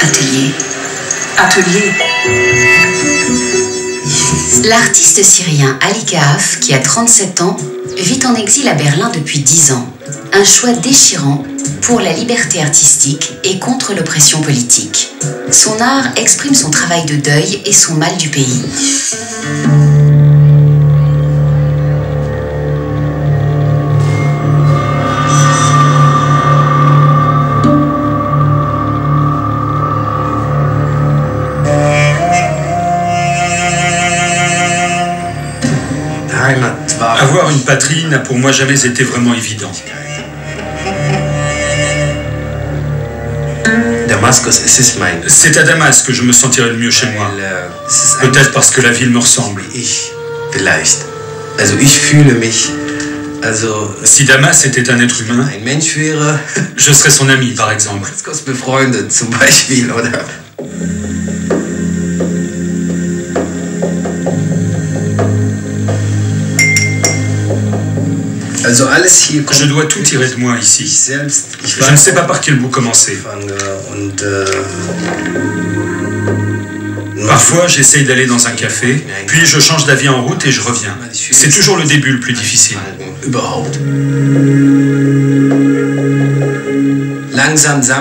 Atelier. Atelier. L'artiste syrien Ali Kahaf, qui a 37 ans, vit en exil à Berlin depuis 10 ans. Un choix déchirant pour la liberté artistique et contre l'oppression politique. Son art exprime son travail de deuil et son mal du pays. Avoir une patrie n'a pour moi jamais été vraiment évident. C'est à Damas que je me sentirais le mieux chez moi. Peut-être parce que la ville me ressemble. Si Damas était un être humain, je serais son ami, par exemple. Je dois tout tirer de moi ici. Je ne sais pas par quel bout commencer. Parfois, j'essaye d'aller dans un café, puis je change d'avis en route et je reviens. C'est toujours le début le plus difficile.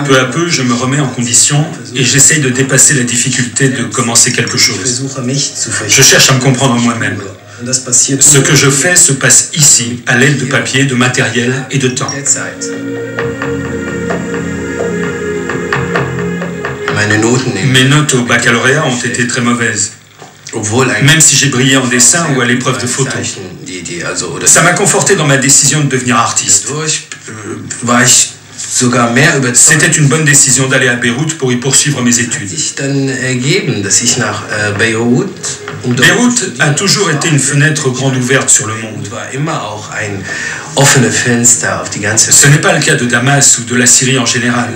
Peu à peu, je me remets en condition et j'essaye de dépasser la difficulté de commencer quelque chose. Je cherche à me comprendre moi-même. Ce que je fais se passe ici, à l'aide de papier, de matériel et de temps. Mes notes au baccalauréat ont été très mauvaises, même si j'ai brillé en dessin ou à l'épreuve de photo. Ça m'a conforté dans ma décision de devenir artiste. C'était une bonne décision d'aller à Beyrouth pour y poursuivre mes études. Beyrouth a toujours été une fenêtre grande ouverte sur le monde. Ce n'est pas le cas de Damas ou de la Syrie en général,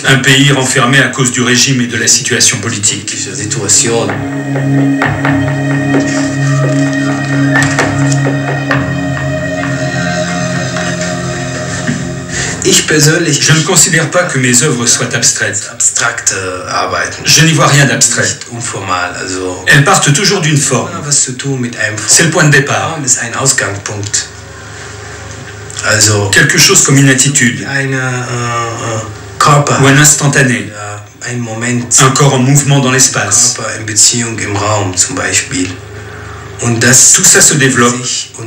un pays renfermé à cause du régime et de la situation politique. Je ne considère pas que mes œuvres soient abstraites. Je n'y vois rien d'abstrait. Elles partent toujours d'une forme. C'est le point de départ. Quelque chose comme une attitude, ou un instantané, un corps en mouvement dans l'espace. Tout ça se développe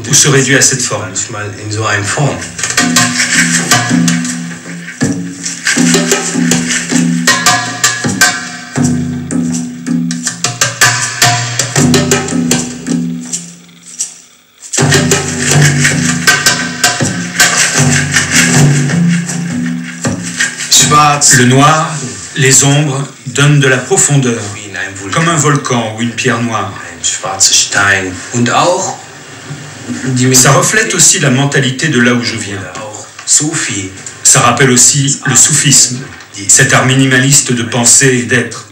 ou se réduit à cette forme. Le noir, les ombres donnent de la profondeur, comme un volcan ou une pierre noire. Ça reflète aussi la mentalité de là où je viens. Ça rappelle aussi le soufisme, cet art minimaliste de penser et d'être.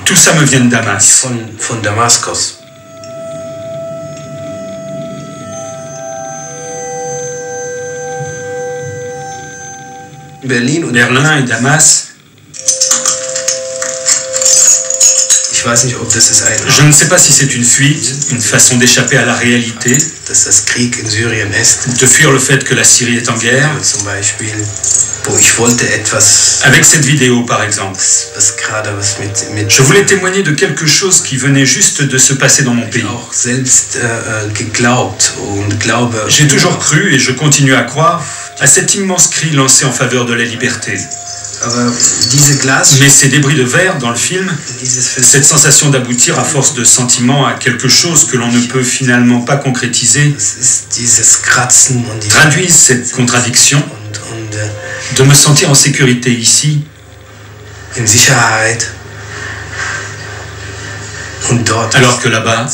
Tout ça me vient de Damas. Berlin et Damas. Je ne sais pas si c'est une fuite, une façon d'échapper à la réalité, de fuir le fait que la Syrie est en guerre. Avec cette vidéo, par exemple, je voulais témoigner de quelque chose qui venait juste de se passer dans mon pays. J'ai toujours cru et je continue à croire à cet immense cri lancé en faveur de la liberté. Mais ces débris de verre dans le film, cette sensation d'aboutir à force de sentiments à quelque chose que l'on ne peut finalement pas concrétiser, traduisent cette contradiction de me sentir en sécurité ici alors que là-bas,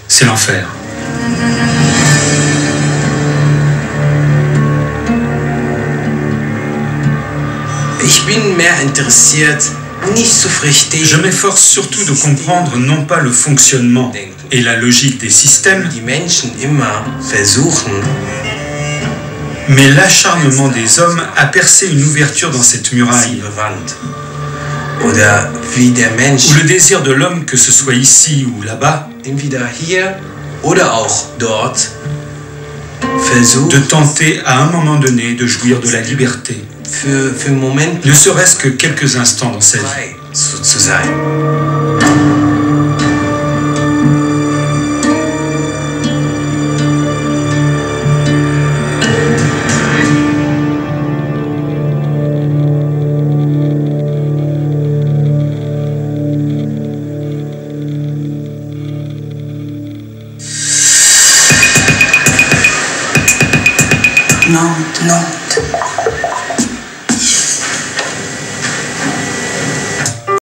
c'est l'enfer. Je m'efforce surtout de comprendre non pas le fonctionnement et la logique des systèmes, Mais l'acharnement des hommes a percé une ouverture dans cette muraille, où le désir de l'homme, que ce soit ici ou là-bas, de tenter à un moment donné de jouir de la liberté, ne serait-ce que quelques instants dans sa vie. Nantes.